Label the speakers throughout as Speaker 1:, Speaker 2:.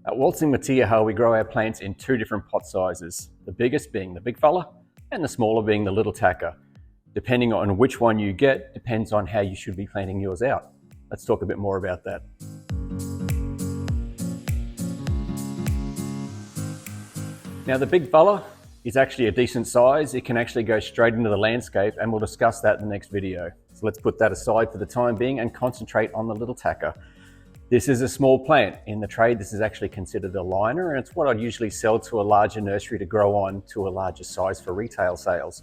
Speaker 1: At Waltzing Matilija, we grow our plants in two different pot sizes, the biggest being the big fella and the smaller being the little tacker. Depending on which one you get, depends on how you should be planting yours out. Let's talk a bit more about that. Now the big fella is actually a decent size. It can actually go straight into the landscape, and we'll discuss that in the next video. So let's put that aside for the time being and concentrate on the little tacker. This is a small plant. In the trade, this is actually considered a liner, and it's what I'd usually sell to a larger nursery to grow on to a larger size for retail sales.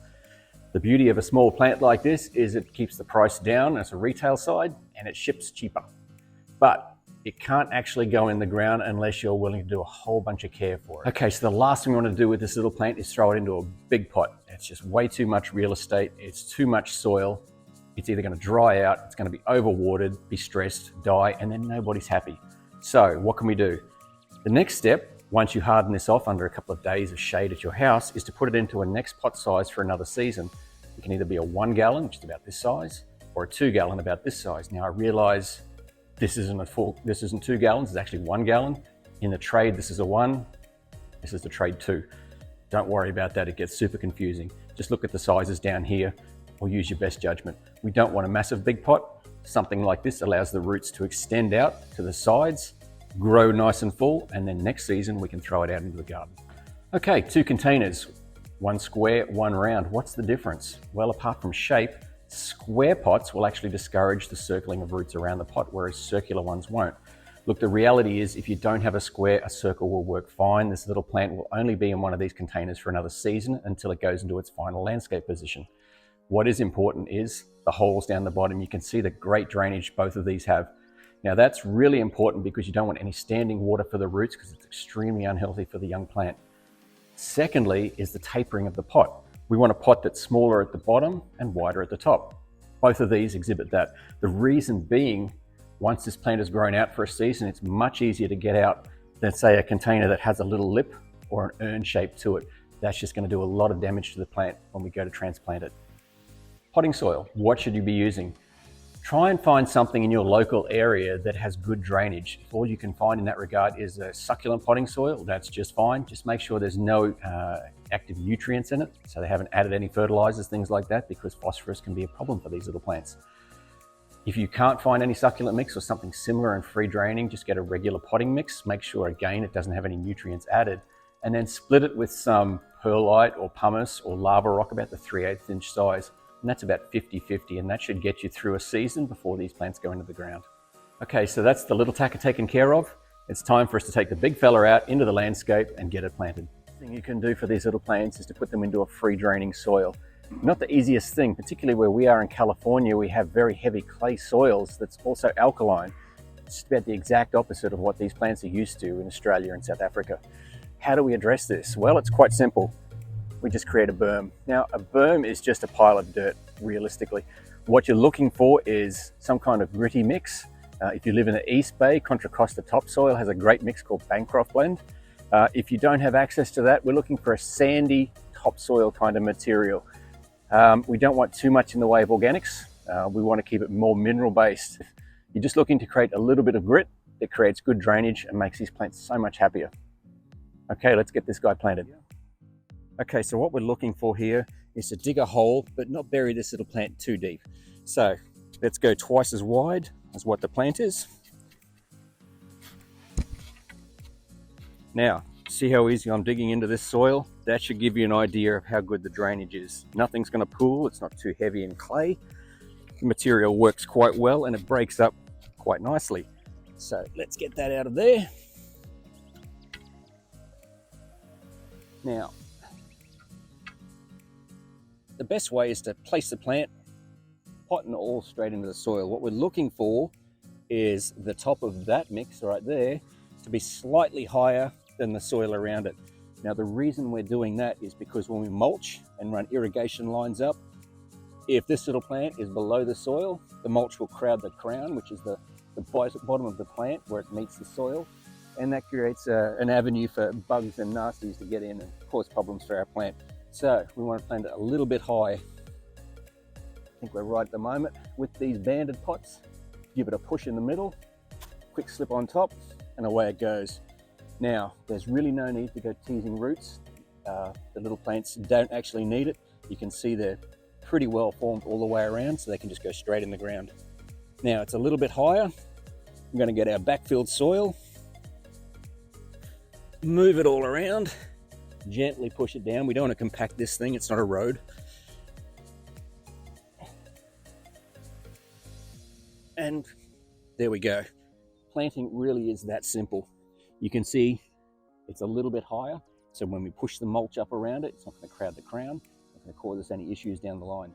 Speaker 1: The beauty of a small plant like this is it keeps the price down as a retail side, and it ships cheaper. But it can't actually go in the ground unless you're willing to do a whole bunch of care for it. Okay, so the last thing we want to do with this little plant is throw it into a big pot. It's just way too much real estate. It's too much soil. It's either going to dry out, it's going to be overwatered, be stressed, die, and then nobody's happy. So what can we do? The next step, once you harden this off under a couple of days of shade at your house, is to put it into a next pot size for another season. It can either be a 1 gallon, which is about this size, or a 2 gallon, about this size. Now I realize this isn't 2 gallons, it's actually 1 gallon. In the trade, this is a 1, this is the trade 2. Don't worry about that, it gets super confusing. Just look at the sizes down here, or use your best judgment. We don't want a massive big pot. Something like this allows the roots to extend out to the sides, grow nice and full, and then next season we can throw it out into the garden. Okay, 2 containers, 1 square, 1 round. What's the difference? Well, apart from shape, square pots will actually discourage the circling of roots around the pot, whereas circular ones won't. Look, the reality is if you don't have a square, a circle will work fine. This little plant will only be in one of these containers for another season until it goes into its final landscape position. What is important is the holes down the bottom. You can see the great drainage both of these have. Now that's really important because you don't want any standing water for the roots because it's extremely unhealthy for the young plant. Secondly is the tapering of the pot. We want a pot that's smaller at the bottom and wider at the top. Both of these exhibit that. The reason being, once this plant has grown out for a season, it's much easier to get out than say a container that has a little lip or an urn shape to it. That's just going to do a lot of damage to the plant when we go to transplant it. Potting soil, what should you be using? Try and find something in your local area that has good drainage. If all you can find in that regard is a succulent potting soil, that's just fine. Just make sure there's no active nutrients in it, so they haven't added any fertilizers, things like that, because phosphorus can be a problem for these little plants. If you can't find any succulent mix or something similar and free draining, just get a regular potting mix. Make sure, again, it doesn't have any nutrients added, and then split it with some perlite or pumice or lava rock about the 3/8 inch size. And that's about 50-50, and that should get you through a season before these plants go into the ground. Okay, so that's the little tacker taken care of. It's time for us to take the big fella out into the landscape and get it planted. The thing you can do for these little plants is to put them into a free draining soil. Not the easiest thing, particularly where we are in California, we have very heavy clay soils that's also alkaline. It's about the exact opposite of what these plants are used to in Australia and South Africa. How do we address this? Well, it's quite simple. We just create a berm. Now, a berm is just a pile of dirt, realistically. What you're looking for is some kind of gritty mix. If you live in the East Bay, Contra Costa topsoil has a great mix called Bancroft Blend. If you don't have access to that, we're looking for a sandy topsoil kind of material. We don't want too much in the way of organics. We want to keep it more mineral-based. You're just looking to create a little bit of grit. It creates good drainage and makes these plants so much happier. Okay, let's get this guy planted. Okay, so what we're looking for here is to dig a hole, but not bury this little plant too deep. So let's go twice as wide as what the plant is. Now, see how easy I'm digging into this soil? That should give you an idea of how good the drainage is. Nothing's going to pool, it's not too heavy in clay. The material works quite well and it breaks up quite nicely. So let's get that out of there. Now, the best way is to place the plant, pot and all, straight into the soil. What we're looking for is the top of that mix right there to be slightly higher than the soil around it. Now, the reason we're doing that is because when we mulch and run irrigation lines up, if this little plant is below the soil, the mulch will crowd the crown, which is the bottom of the plant where it meets the soil, and that creates an avenue for bugs and nasties to get in and cause problems for our plant. So we want to plant it a little bit high. I think we're right at the moment with these banded pots. Give it a push in the middle, quick slip on top, and away it goes. Now, there's really no need to go teasing roots. The little plants don't actually need it. You can see they're pretty well formed all the way around, so they can just go straight in the ground. Now, it's a little bit higher. I'm going to get our backfilled soil, move it all around, gently push it down. We don't want to compact this thing, it's not a road. And there we go. Planting really is that simple. You can see it's a little bit higher, so when we push the mulch up around it, it's not going to crowd the crown. It's not going to cause us any issues down the line.